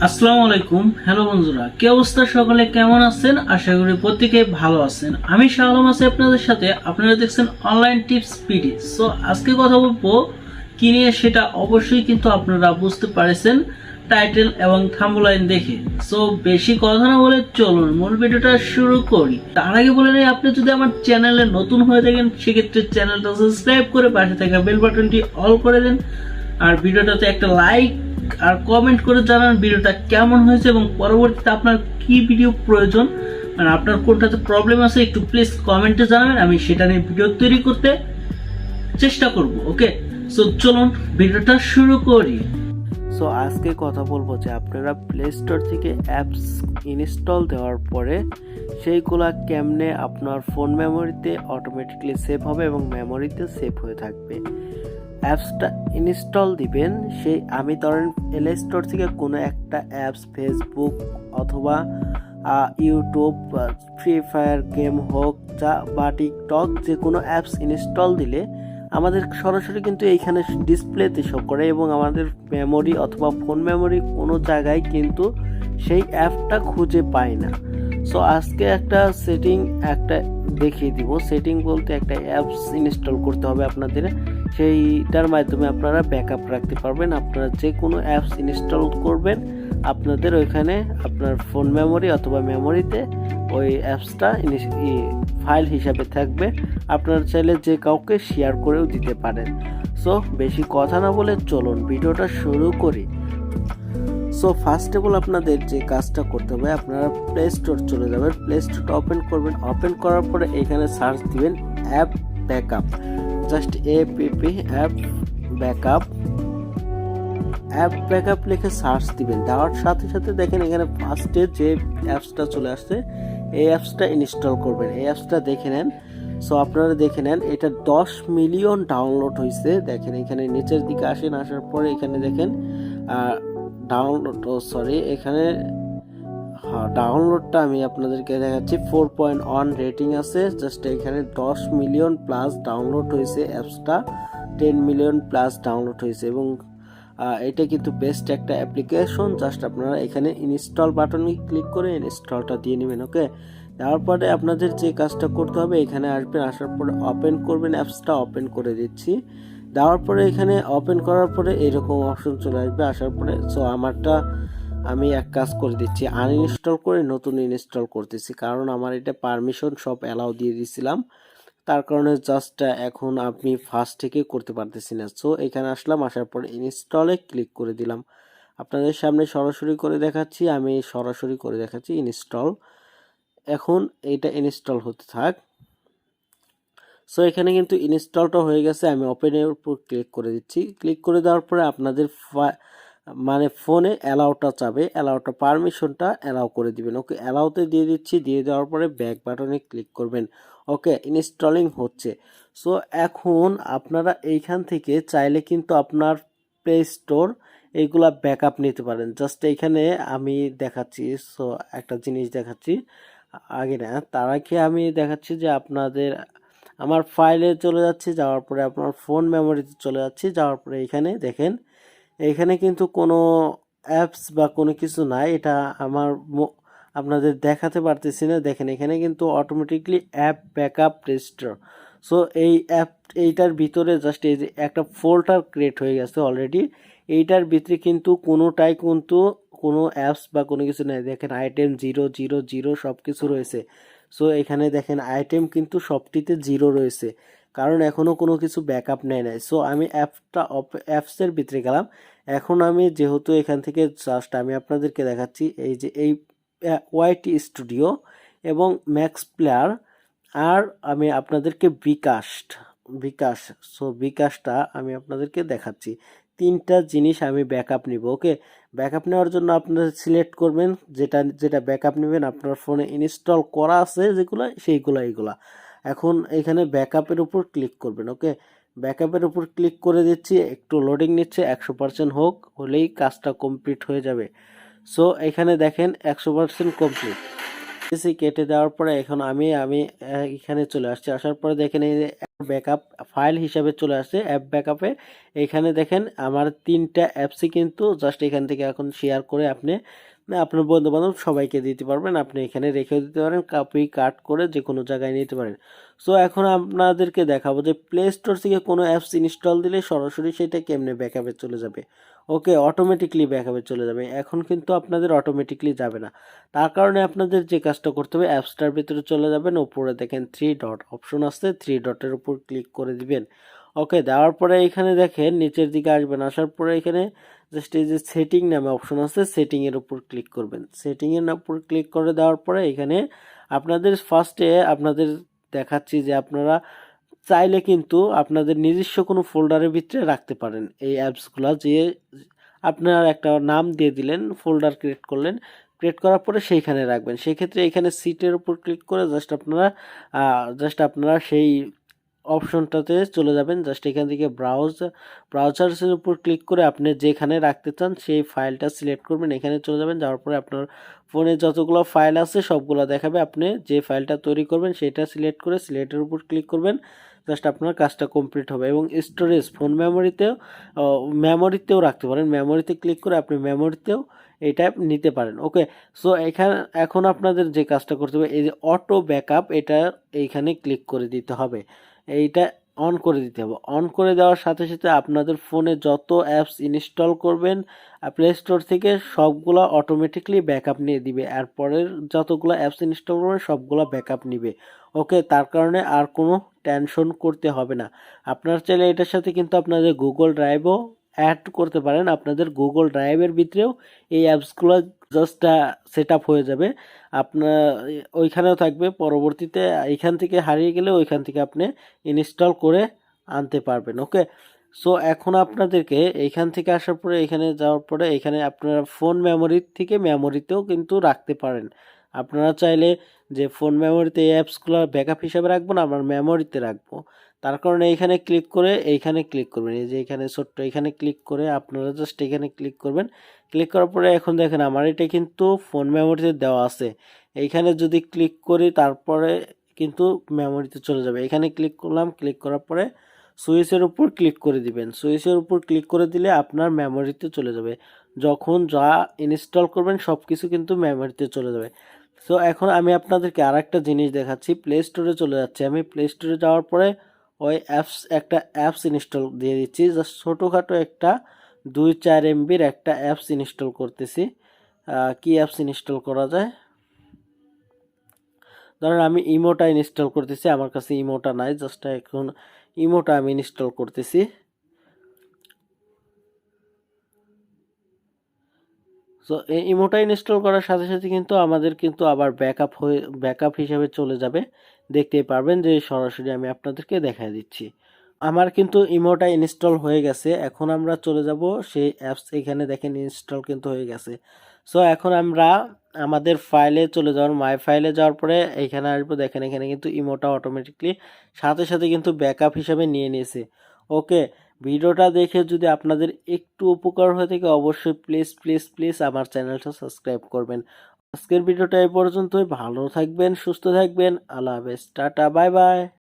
আসসালামু আলাইকুম। হ্যালো বন্ধুরা, কি অবস্থা? সকলে কেমন আছেন? আশা করি প্রত্যেকে ভালো আছেন। আমি শাওলাম আছি আপনাদের সাথে। আপনারা দেখছেন অনলাইন টিপস পিডি। সো আজকে কথা বলবো কি নিয়ে সেটা অবশ্যই কিন্তু আপনারা বুঝতে পারছেন টাইটেল এবং থাম্বনেল দেখে। সো বেশি কথা না বলে চলুন মূল ভিডিওটা শুরু করি। তার আগে বলে নেই, আপনি যদি আমার চ্যানেলে নতুন হয়ে থাকেন সেক্ষেত্রে চ্যানেলটা সাবস্ক্রাইব করে পাশে থাকা বেল বাটনটি অল করে দেন। আর ভিডিওটাতে একটা লাইক আর কমেন্ট করে জানান ভিডিওটা কেমন হয়েছে এবং পরবর্তীতে আপনার কি ভিডিও প্রয়োজন, মানে আপনার কোনটাতে প্রবলেম আছে একটু প্লিজ কমেন্টে জানাবেন। আমি সেটা নিয়ে ভিডিও তৈরি করতে চেষ্টা করব। ওকে, সো চলুন ভিডিওটা শুরু করি। সো আজকে কথা বলবো যে আপনারা প্লে স্টোর থেকে অ্যাপস ইনস্টল দেওয়ার পরে সেইগুলা কেমনে আপনার ফোন মেমোরিতে অটোমেটিকলি সেভ হবে এবং মেমোরিতে সেভ হয়ে থাকবে। অ্যাপসটা ইনস্টল দিবেন, সেই আমি ধরেন প্লে স্টোর থেকে কোনো একটা অ্যাপস, ফেসবুক অথবা ইউটিউব, ফ্রি ফায়ার গেম হোক বা টিকটক, যে কোনো অ্যাপস ইনস্টল দিলে আমাদের সরাসরি কিন্তু এইখানে ডিসপ্লেতে শো করে এবং আমাদের মেমোরি অথবা ফোন মেমোরি কোনো জায়গায় কিন্তু সেই অ্যাপটা খুঁজে পায় না। সো আজকে একটা দেখিয়ে দিব। সেটিং বলতে একটা অ্যাপস ইনস্টল করতে হবে আপনাদের, সেইটার মাধ্যমে আপনারা ব্যাকআপ রাখতে পারবেন। আপনারা যে কোনো অ্যাপস ইনস্টল করবেন আপনাদের ওইখানে আপনার ফোন মেমোরি অথবা মেমোরিতে ওই অ্যাপসটা ফাইল হিসাবে থাকবে। আপনারা চাইলে যে কাউকে শেয়ার করেও দিতে পারেন। সো বেশি কথা না বলে চলুন ভিডিওটা শুরু করি। সো ফার্স্ট অফ অল আপনাদের যে কাজটা করতে হবে, আপনারা প্লে স্টোর চলে যাবেন, প্লে স্টোরটা ওপেন করবেন। ওপেন করার পরে এখানে সার্চ দিবেন app backup, just app backup লিখে সার্চ দিবেন। দেওয়ার সাথে সাথে দেখেন এখানে ফার্স্টে যে অ্যাপসটা চলে আসছে, এই অ্যাপসটা ইনস্টল করবেন। এই অ্যাপসটা দেখে নেন। সো আপনারা দেখে নেন এটা 10 মিলিয়ন ডাউনলোড হয়েছে। দেখেন এখানে নিচের দিকে আসেন, আসার পরে এখানে দেখেন এখানে ডাউনলোডটা আমি আপনাদেরকে দেখাচ্ছি। 4.1 রেটিং আছে। জাস্ট এখানে 10 মিলিয়ন প্লাস ডাউনলোড হয়েছে অ্যাপসটা, 10 মিলিয়ন প্লাস ডাউনলোড হয়েছে এবং এটা কিন্তু বেস্ট একটা অ্যাপ্লিকেশন। জাস্ট আপনারা এখানে ইনস্টল বাটনে ক্লিক করে ইনস্টলটা দিয়ে নেবেন। ওকে, দেওয়ার পরে আপনাদের যে কাজটা করতে হবে, এখানে আসবেন, আসার পরে ওপেন করবেন। অ্যাপসটা ওপেন করে দিচ্ছি। দেওয়ার পরে এখানে ওপেন করার পরে এরকম অপশন চলে আসবে। আসার পরে সো আমি এক কাজ করে দিচ্ছি, আনইনস্টল করে নতুন ইনস্টল করতেছি, কারণ আমার এটা পারমিশন সব অ্যালাউ দিয়ে দিয়েছিলাম। তার কারণে জাস্ট এখন আমি ফার্স্ট থেকে করতে পারতেছি না। সো এখানে আসলাম, আসার পরে ইনস্টলে ক্লিক করে দিলাম। আপনাদের সামনে সরাসরি করে দেখাচ্ছি, ইনস্টল। এখন এটা ইনস্টল হতে থাক। সো এখানে কিন্তু ইনস্টলটা হয়ে গেছে। আমি ওপেনের উপর ক্লিক করে দিচ্ছি। ক্লিক করে দেওয়ার পরে আপনাদের ফোনে অ্যালাউটা চাবে, অ্যালাউটা পারমিশনটা অ্যালাউ করে দিবেন। ওকে, অ্যালাউতে দিয়ে দিচ্ছি। দিয়ে দেওয়ার পরে ব্যাক বাটনে ক্লিক করবেন। ওকে, ইনস্টলিং হচ্ছে। সো এখন আপনারা এইখান থেকে চাইলে কিন্তু আপনার প্লে স্টোর এইগুলা ব্যাকআপ নিতে পারেন। জাস্ট এইখানে আমি দেখাচ্ছি। সো একটা জিনিস দেখাচ্ছি আগে না, তার আগে আমি দেখাচ্ছি যে আমার ফাইলে চলে যাচ্ছি, যাওয়ার পরে আপনার ফোন মেমোরিতে চলে যাচ্ছি। যাওয়ার পরে এখানে দেখেন, এখানে কিন্তু কোনো অ্যাপস বা কোনো কিছু নাই। এটা আপনাদের দেখাতে পারতেছি না। দেখেন এখানে কিন্তু automatically app backup register. So এইটার ভিতরে জাস্ট এই যে একটা ফোল্ডার ক্রিয়েট হয়ে গেছে অলরেডি। এইটার ভিতরে কিন্তু কোনো অ্যাপস বা কোনো কিছু নাই। দেখেন আইটেম 0 0 0 সব কিছু রয়েছে। সো এখানে দেখেন আইটেম কিন্তু সবটিতে 0 রয়েছে, কারণ এখনও কোনো কিছু ব্যাকআপ নেয় নাই। সো আমি অ্যাপসের ভিতরে গেলাম। এখন আমি যেহেতু এখান থেকে জাস্ট আমি আপনাদেরকে দেখাচ্ছি এই যে এই ওয়াইটি স্টুডিও এবং ম্যাক্স প্লেয়ার, আর আমি আপনাদেরকে বিকাশটা আমি আপনাদেরকে দেখাচ্ছি। তিনটা জিনিস আমি ব্যাকআপ নিব। ওকে, ব্যাকআপ নেওয়ার জন্য আপনারা সিলেক্ট করবেন যেটা ব্যাকআপ নেবেন, আপনার ফোনে ইনস্টল করা আছে যেগুলো, এইগুলা। এখন এখানে ব্যাকআপের উপর ক্লিক করবেন। ওকে, ব্যাকআপের উপর ক্লিক করে দিচ্ছি। একটু লোডিং নিচ্ছে, 100% হলেই কাজটা কমপ্লিট হয়ে যাবে। সো এখানে দেখেন 100% কমপ্লিট। কেটে দেওয়ার পরে এখন আমি এখানে চলে আসছি, আসার পরে দেখেন এই যে ব্যাকআপ ফাইল হিসাবে চলে আসছে অ্যাপ ব্যাকআপে। এখানে দেখেন আমার 3টা অ্যাপসই কিন্তু জাস্ট এখান থেকে এখন শেয়ার করে আপনি আপনার বন্ধু বান্ধব সবাইকে দিতে পারবেন। আপনি এখানে রেখেও দিতে পারেন, কপি কাট করে যে কোনো জায়গায় নিতে পারেন। সো এখন আপনাদেরকে দেখাবো যে প্লে স্টোর থেকে কোনো অ্যাপস ইনস্টল দিলে সরাসরি সেটা কেমনে ব্যাকআপে চলে যাবে। ওকে, অটোমেটিকলি ব্যাকআপে চলে যাবে। এখন কিন্তু আপনাদের অটোমেটিকলি যাবে না, তার কারণে আপনাদের যে কাজটা করতে হবে, অ্যাপসটার ভিতরে চলে যাবেন, উপরে দেখেন 3 ডট অপশন আছে, 3 ডটের উপর ক্লিক করে দিবেন। ওকে, দেওয়ার পরে এখানে দেখেন নিচের দিকে আসবেন, আসার পরে এখানে জাস্ট এই যে সেটিং নামে অপশন আছে, সেটিংয়ের উপর ক্লিক করবেন। সেটিংয়ের উপর ক্লিক করে দেওয়ার পরে এখানে আপনাদের ফার্স্টে আপনাদের দেখাচ্ছি যে আপনারা চাইলে কিন্তু আপনাদের নিজস্ব কোনো ফোল্ডারের ভিতরে রাখতে পারেন এই অ্যাপসগুলো, যে আপনার একটা নাম দিয়ে দিলেন, ফোল্ডার ক্রিয়েট করলেন, ক্রিয়েট করার পরে সেইখানে রাখবেন। সেক্ষেত্রে এখানে সিটের উপর ক্লিক করে জাস্ট আপনারা সেই অপশনটাতে চলে যাবেন। জাস্ট এখান থেকে ব্রাউজার্সের উপর ক্লিক করে আপনি যেখানে রাখতে চান সেই ফাইলটা সিলেক্ট করবেন, এখানে চলে যাবেন। যাওয়ার পরে আপনার ফোনে যতগুলো ফাইল আছে সবগুলো দেখাবে, আপনি যে ফাইলটা তৈরি করবেন সেটা সিলেক্ট করে সিলেক্টের উপর ক্লিক করবেন। জাস্ট আপনার কাজটা কমপ্লিট হবে। এবং স্টোরেজ ফোন মেমোরিতেও রাখতে পারেন, মেমোরিতে ক্লিক করে আপনি মেমোরিতেও এটা নিতে পারেন। ওকে, সো এখন আপনাদের যে কাজটা করতে হবে, এই যে অটো ব্যাকআপ, এটা এইখানে ক্লিক করে দিতে হবে, এইটা অন করে দিতে হবে। অন করে দেওয়ার সাথে সাথে আপনাদের ফোনে যত অ্যাপস ইনস্টল করবেন প্লে স্টোর থেকে সবগুলো অটোমেটিকলি ব্যাকআপ নিয়ে দিবে, আর পরের যতগুলো অ্যাপস ইনস্টল করবেন সবগুলো ব্যাকআপ নিবে। ওকে, তার কারণে আর কোনো টেনশন করতে হবে না। আপনার চাইলে এটার সাথে কিন্তু আপনাদের গুগল ড্রাইভও অ্যাড করতে পারেন, আপনাদের গুগল ড্রাইভের ভিতরেও এই অ্যাপসগুলো জাস্ট সেট আপ হয়ে যাবে, আপনার ওইখানেও থাকবে। পরবর্তীতে এইখান থেকে হারিয়ে গেলে ওইখান থেকে আপনি ইনস্টল করে আনতে পারবেন। ওকে, সো এখন আপনাদেরকে এইখান থেকে আসার পরে এখানে যাওয়ার পরে এখানে আপনারা ফোন মেমোরির থেকে মেমোরিতেও কিন্তু রাখতে পারেন। আপনারা চাইলে যে ফোন মেমোরিতে এই অ্যাপসগুলো ব্যাকআপ হিসাবে রাখবো না, আমরা মেমোরিতে রাখবো, তার কারণে এইখানে ক্লিক করে এইখানে ক্লিক করবেন, এই যে এখানে ছোট্ট এখানে ক্লিক করে আপনারা জাস্ট এখানে ক্লিক করবেন। ক্লিক করার পরে এখন দেখেন আমার এটা কিন্তু ফোন মেমোরিতে দেওয়া আছে, এইখানে যদি ক্লিক করি তারপরে কিন্তু মেমোরিতে চলে যাবে। এখানে ক্লিক করলাম, ক্লিক করার পরে সুইচের উপর ক্লিক করে দিবেন। সুইচের উপর ক্লিক করে দিলে আপনার মেমোরিতে চলে যাবে, যখন যা ইনস্টল করবেন সব কিছু কিন্তু মেমোরিতে চলে যাবে। সো এখন আমি আপনাদেরকে আর একটা জিনিস দেখাচ্ছি, প্লে স্টোরে চলে যাচ্ছি। আমি প্লে স্টোরে যাওয়ার পরে ওই একটা অ্যাপস ইনস্টল দিয়ে দিচ্ছি, জাস্ট ছোটোখাটো একটা 2-4 MBর একটা অ্যাপস ইনস্টল করতেছি। কি অ্যাপস ইনস্টল করা যায়, ধরেন আমি ইমোটা ইনস্টল করতেছি, আমার কাছে ইমোটা নাই, জাস্ট এখন ইমোটা আমি ইনস্টল করতেছি। সো এই ইমোটা ইনস্টল করার সাথে সাথে কিন্তু আমাদের কিন্তু আবার ব্যাকআপ হিসাবে চলে যাবে, দেখতেই পারবেন যে সরাসরি আমি আপনাদেরকে দেখাই দিচ্ছি। আমার কিন্তু ইমোটা ইনস্টল হয়ে গেছে, এখন আমরা চলে যাব সেই অ্যাপস, এখানে দেখেন ইনস্টল কিন্তু হয়ে গেছে। সো এখন আমরা আমাদের ফাইলে চলে যাওয়ার, মাই ফাইলে যাওয়ার পরে এইখানে আসবো, দেখেন এখানে কিন্তু ইমোটা অটোমেটিকলি সাথে সাথে কিন্তু ব্যাকআপ হিসাবে নিয়ে নিয়েছে। ওকে, ভিডিওটা দেখে যদি আপনাদের একটু উপকার হয়ে থাকে অবশ্যই প্লিজ প্লিজ প্লিজ আমার চ্যানেলটা সাবস্ক্রাইব করবেন। আজকের ভিডিওটা এই পর্যন্তই, ভালো থাকবেন, সুস্থ থাকবেন, আল্লাহ হাফেজ, টাটা, বাই বাই।